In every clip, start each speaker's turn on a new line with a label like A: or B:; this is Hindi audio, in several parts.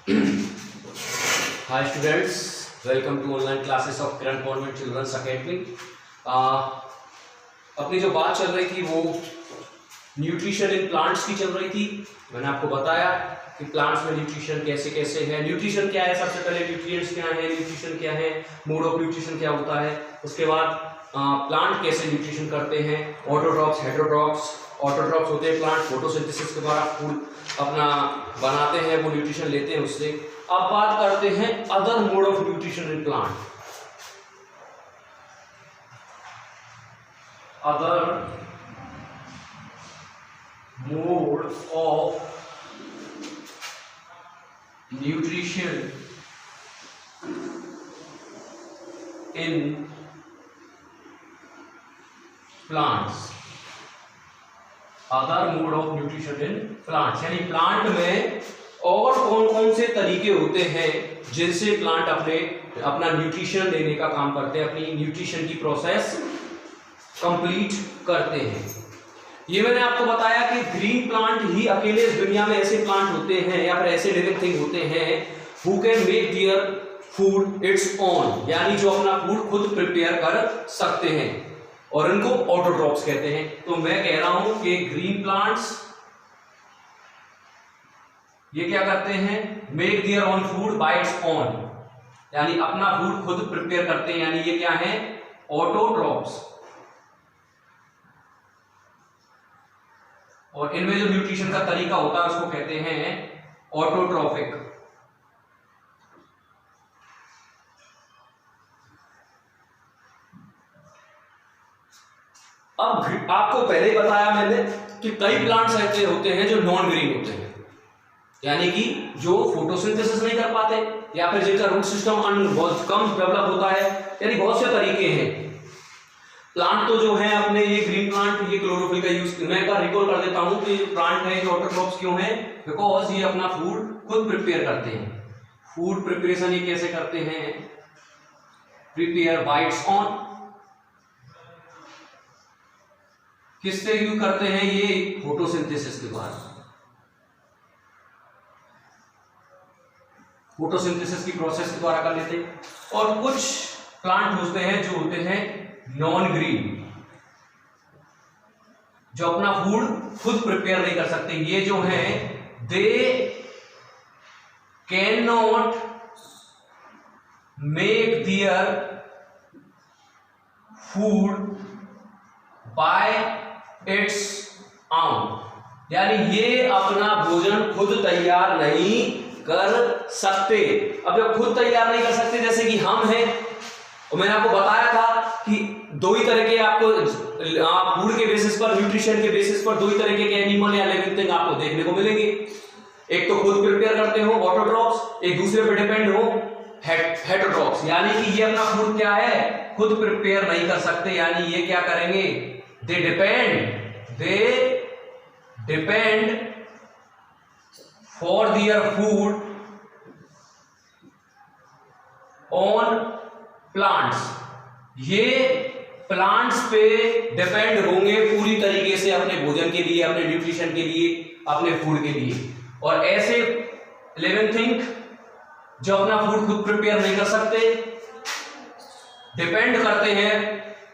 A: Hi students, welcome to online classes of Kiran Convent Children's Academy. अपनी जो बात चल रही थी वो न्यूट्रिशन इन प्लांट्स की चल रही थी। मैंने आपको बताया कि प्लांट्स में न्यूट्रिशन कैसे कैसे है, न्यूट्रिशन क्या है, सबसे पहले न्यूट्रिएंट्स क्या है, न्यूट्रिशन क्या है, मोड ऑफ न्यूट्रिशन क्या होता है, उसके बाद प्लांट कैसे न्यूट्रिशन करते हैं, ऑटोट्रॉप्स, हेटेरोट्रॉप्स। ऑटोट्रॉप्स होते हैं प्लांट फोटोसिंथेसिस के द्वारा फूड अपना बनाते हैं, वो न्यूट्रिशन लेते हैं उससे। अब बात करते हैं other mode of nutrition in plant. Other mode of nutrition in plants. Other mode of nutrition in plants यानी प्लांट में और कौन कौन से तरीके होते हैं जिनसे प्लांट अपना न्यूट्रिशन लेने का काम करते हैं, अपनी न्यूट्रिशन की प्रोसेस कंप्लीट करते हैं। ये मैंने आपको बताया कि ग्रीन प्लांट ही अकेले इस दुनिया में ऐसे प्लांट होते हैं या फिर ऐसे लिविंग थिंग होते हैं who can make their food its own, यानी जो अपना फूड खुद प्रिपेयर कर सकते हैं, और इनको ऑटोट्रॉप्स कहते हैं। तो मैं कह रहा हूं कि ग्रीन प्लांट्स ये क्या करते हैं, make their own food by its own, यानी अपना फूड खुद प्रिपेयर करते हैं, यानी ये क्या है, ऑटोट्रॉप्स। और इनमें जो न्यूट्रिशन का तरीका होता है उसको कहते हैं ऑटोट्रॉफिक। अब आपको पहले ही बताया मैंने कि कई प्लांट्स ऐसे होते हैं जो नॉन ग्रीन होते हैं, यानी कि जो फोटोसिंथेसिस नहीं कर पाते या फिर जिनका रूट सिस्टम बहुत कम डेवलप होता है, यानी बहुत से तरीके हैं। प्लांट तो जो है अपने ये ग्रीन प्लांट ये क्लोरोफिल का यूज, मैं एक बार रिकॉल कर देता हूं कि प्लांट है जो ऑटोट्रॉप्स क्यों है, बिकॉज ये अपना फूड खुद प्रिपेयर करते हैं। फूड प्रिपरेशन ये कैसे करते हैं, प्रिपेयर बाय इट्स ओन। किससे यूज करते हैं, ये फोटोसिंथेसिस के द्वारा। फोटोसिंथेसिस की प्रोसेस के द्वारा कर लेते हैं। और कुछ प्लांट होते हैं जो होते हैं नॉन ग्रीन, जो अपना फूड खुद प्रिपेयर नहीं कर सकते। ये जो है they can not make their food by its own, यानी ये अपना भोजन खुद तैयार नहीं कर सकते। अब जब खुद तैयार नहीं कर सकते, जैसे कि हम हैं, और मैंने आपको बताया था कि दो ही तरह के आपको फूड के बेसिस पर, न्यूट्रिशन के बेसिस पर दो ही तरह के एनिमल या लिविंग थिंग आपको देखने को मिलेंगे। एक तो खुद प्रिपेयर करते हो ऑटोट्रॉप्स, एक दूसरे पर डिपेंड हो हेटेरोट्रॉप्स, यानी कि ये अपना फूड क्या है, खुद प्रिपेयर नहीं कर सकते, यानी ये क्या करेंगे, they depend for their food on plants. ये प्लांट्स पे डिपेंड होंगे पूरी तरीके से अपने भोजन के लिए, अपने न्यूट्रिशन के लिए, अपने फूड के लिए। और ऐसे लिविंग थिंग जो अपना फूड खुद प्रिपेयर नहीं कर सकते, डिपेंड करते हैं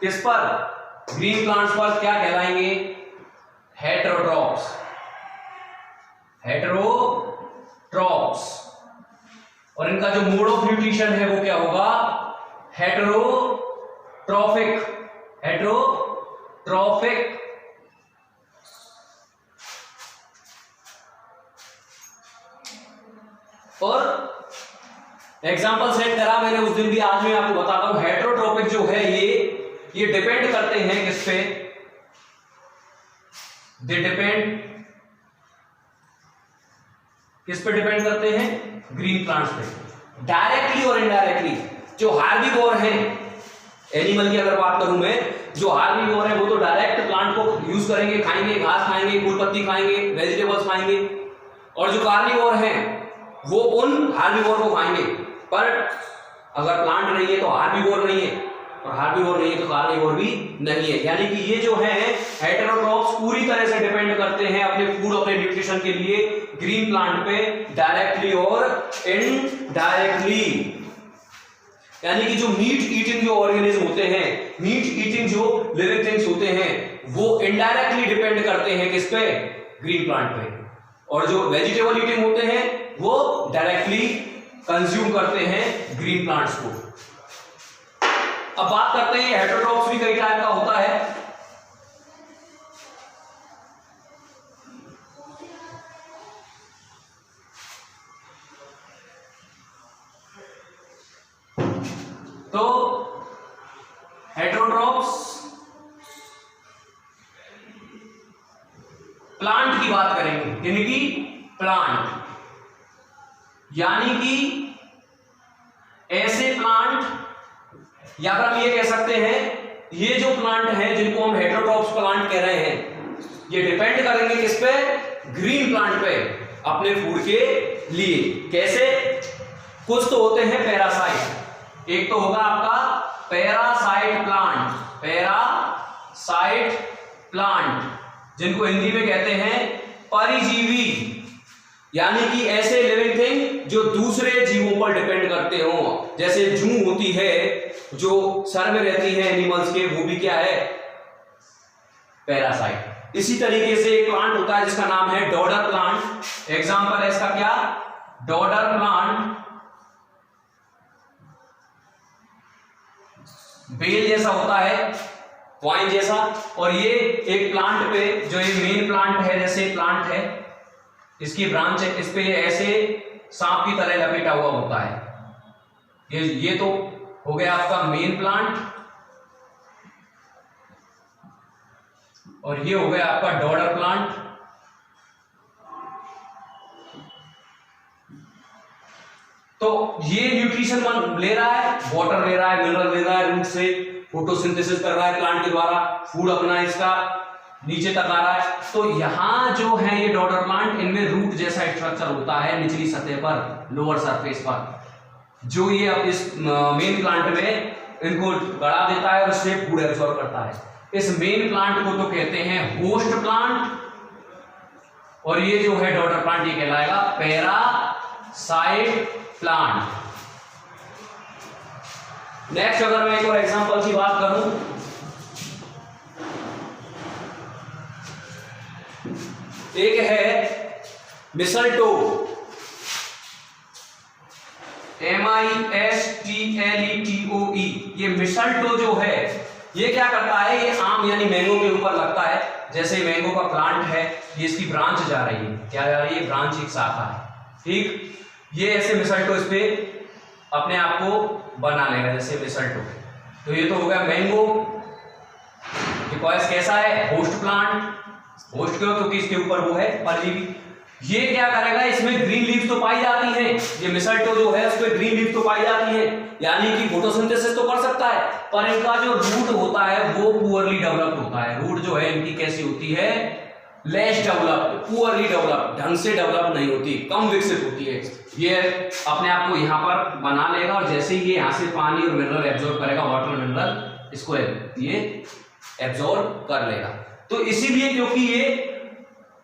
A: किस पर, ग्रीन प्लांट्स पर, क्या कहलाएंगे, हेटेरोट्रॉप्स। हेटेरोट्रॉप्स। और इनका जो मोड ऑफ न्यूट्रिशन है वो क्या होगा, हेटेरोट्रॉफिक। हेटेरोट्रॉफिक। और एग्जांपल सेट करा मैंने उस दिन भी, आज मैं आपको बताता हूं। हेटेरोट्रॉफिक जो है ये डिपेंड करते हैं किस पे, दे डिपेंड किस पे डिपेंड करते हैं, ग्रीन प्लांट्स पे, डायरेक्टली और इनडायरेक्टली। जो हार्बिवोर हैं, एनिमल की अगर बात करूं मैं, जो हार्बिवोर है वो तो डायरेक्ट प्लांट को यूज करेंगे, खाएंगे, घास खाएंगे, फूल पत्ती खाएंगे, वेजिटेबल्स खाएंगे। और जो कार्निवोर हैं वो उन हार्बिवोर को खाएंगे। पर अगर प्लांट नहीं है तो हार्बिवोर नहीं है, और हार्बिवोर नहीं है तो कार्निवोर भी नहीं है। यानी कि ये जो है हेटेरोट्रॉप्स पूरी तरह से डिपेंड करते हैं अपने फूड, अपने न्यूट्रिशन के लिए ग्रीन प्लांट पे डायरेक्टली और इनडायरेक्टली। यानी कि जो मीट ईटिंग जो ऑर्गेनिज्म होते हैं, मीट ईटिंग जो लिविंग थिंग्स होते हैं, वो इनडायरेक्टली डिपेंड करते हैं किस पे? ग्रीन प्लांट पे। और जो वेजिटेबल ईटिंग होते हैं वो डायरेक्टली कंज्यूम करते हैं ग्रीन प्लांट्स को। अब बात करते हैं हेटेरोट्रॉप्स भी कई टाइप का होता है। तो हेटेरोट्रॉप्स प्लांट की बात करेंगे, यानी कि प्लांट, यानी कि ऐसे प्लांट, या फिर हम ये कह सकते हैं ये जो प्लांट हैं जिनको हम हेटेरोट्रॉप्स प्लांट कह रहे हैं, ये डिपेंड करेंगे किस पे? ग्रीन प्लांट पे, अपने फूड के लिए। कैसे? कुछ तो होते हैं पैरासाइट। एक तो होगा आपका पैरासाइट प्लांट, पैरासाइट प्लांट, जिनको हिंदी में कहते हैं परिजीवी, यानी कि ऐसे लिविंग थिंग जो दूसरे जीवों पर डिपेंड करते हो। जैसे जूं होती है जो सर में रहती है एनिमल्स के, वो भी क्या है? पैरासाइट। इसी तरीके से एक प्लांट होता है जिसका नाम है डॉडर प्लांट। एग्जांपल है इसका क्या? डॉडर प्लांट, बेल जैसा होता है, वाइन जैसा। और ये एक प्लांट पे, जो ये मेन प्लांट है, जैसे प्लांट है, इसकी ब्रांच है, इस पे ऐसे सांप की तरह लपेटा हुआ होता है। ये तो हो गया आपका मेन प्लांट, और ये हो गया आपका डॉडर प्लांट। तो ये न्यूट्रिशन ले रहा है, वाटर ले रहा है, मिनरल ले रहा है, रूट से फोटोसिंथेसिस कर रहा है प्लांट के द्वारा, फूड अपना इसका नीचे तक आ रहा है। तो यहां जो है ये डॉडर प्लांट, इनमें रूट जैसा स्ट्रक्चर होता है निचली सतह पर, लोअर सरफेस पर, जो ये अब इस मेन प्लांट में इनको गड़ा देता है और इससे फूड एब्सॉर्ब करता है। इस मेन प्लांट को तो कहते हैं होस्ट प्लांट, और ये जो है डॉडर प्लांट, ये कहलाएगा पैरासाइट प्लांट। नेक्स्ट अगर मैं एक और एग्जांपल की बात करूं, एक है मिसलटो, MISTLETOE। ये मिसलटो जो है ये क्या करता है? ये आम यानी मैंगो के ऊपर लगता है। जैसे मैंगो का प्लांट है, ये इसकी ब्रांच जा रही है, क्या जा रही है? ब्रांच, एक शाखा है, ठीक। ये ऐसे मिसलटो इस पे अपने आप को बना लेगा, जैसे मिसलटो। तो ये तो हो गया मैंगो। बिकॉज कैसा है? Host plant. होस्ट क्यों? क्योंकि इसके ऊपर वो है परजीवी। ये क्या करेगा? इसमें ग्रीन लीव्स तो पाई जाती हैं, ये मिसलटो जो है उसमें ग्रीन लीव्स तो पाई जाती हैं, यानी कि फोटोसिंथेसिस तो कर सकता है, पर इनका जो रूट होता है वो पुअरली डेवलप्ड होता है। रूट जो है इनकी कैसी होती है? लेस डेवलप्ड, पुअरली डेवलप्ड, ढंग से डेवलप नहीं होती, कम विकसित होती है। ये अपने आप को यहाँ पर बना लेगा, और जैसे ही ये यहाँ से पानी और मिनरल एब्जॉर्ब करेगा, वाटर मिनरल, इसको ये एब्जॉर्ब कर लेगा। तो इसीलिए क्योंकि ये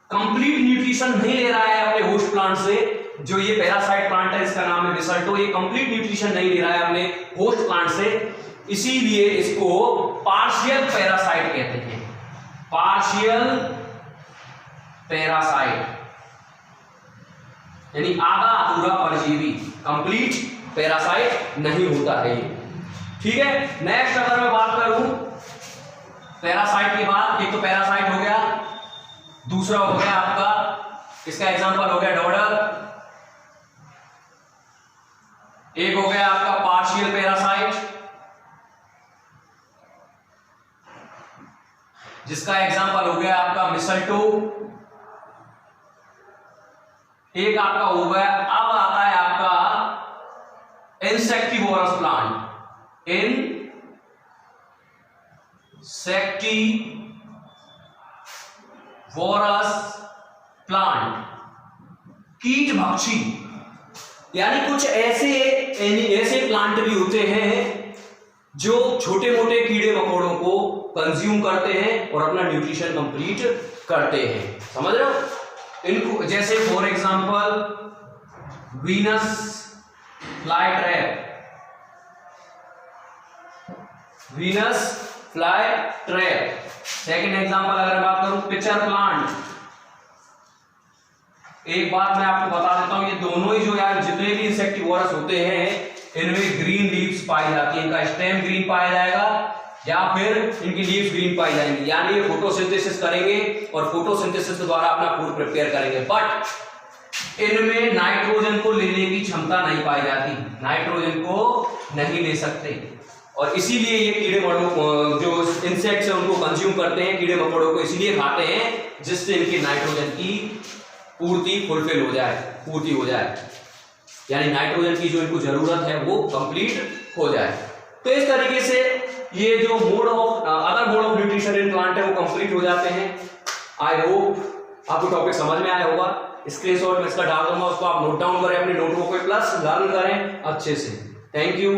A: कंप्लीट न्यूट्रिशन नहीं ले रहा है अपने होस्ट प्लांट से, जो ये पैरासाइट प्लांट है, इसका नाम है मिसलटो, ये कंप्लीट न्यूट्रिशन नहीं ले रहा है अपने होस्ट प्लांट से, इसीलिए इसको पार्शियल पैरासाइट कहते हैं। पार्शियल पैरासाइट यानी आधा अधूरा परजीवी, कंप्लीट पैरासाइट नहीं होता है ये, ठीक है। नेक्स्ट अगर मैं बात करूं पैरासाइट के बाद, एक तो पैरासाइट हो गया, दूसरा हो गया आपका, इसका एग्जांपल हो गया डॉडर, एक हो गया आपका पार्शियल पैरासाइट, जिसका एग्जांपल हो गया आपका मिसलटो, एक आपका हो गया, अब आता है आपका इंसेक्टिवोरस प्लांट, इंसेक्टिवोरस प्लांट, कीट भक्षी, यानी कुछ ऐसे प्लांट भी होते हैं जो छोटे मोटे कीड़े मकोड़ों को कंज्यूम करते हैं और अपना न्यूट्रिशन कंप्लीट करते हैं, समझ रहे हो। इनको जैसे for example Venus fly trap, Venus fly trap. Second example अगर बात करूं पिचर प्लांट, एक बात मैं आपको बता देता हूं, ये दोनों ही जो यार जितने भी इंसेक्टिवोरस होते हैं इनमें ग्रीन लीव्स पाई जाती है, इनका स्टेम ग्रीन पाया जाएगा या फिर इनकी लीव्स ग्रीन पाई जाएंगी, यानी ये फोटोसिंथेसिस करेंगे और फोटोसिंथेसिस के द्वारा अपना फूड प्रिपेयर करेंगे। बट इनमें नाइट्रोजन को लेने की क्षमता नहीं पाई जाती, नाइट्रोजन को नहीं ले सकते और इसीलिए ये कीड़े मकोड़ों जो इंसेक्ट्स हैं उनको कंज्यूम करते हैं, कीड़े मकोड़ों को इसीलिए खाते हैं जिससे इनकी नाइट्रोजन की पूर्ति फुलफिल हो जाए, पूर्ति हो जाए, यानी नाइट्रोजन की जो इनको जरूरत है वो कंप्लीट हो जाए। तो इस तरीके से ये जो mode of other mode of nutrition in plant है वो कंप्लीट हो जाते हैं। आई होप आपको टॉपिक समझ में आया होगा। स्क्रीनशॉट में इसका डाल दूंगा, उसको आप नोट डाउन करें अपनी नोटबुक पे, प्लस लर्न करें अच्छे से। Thank you.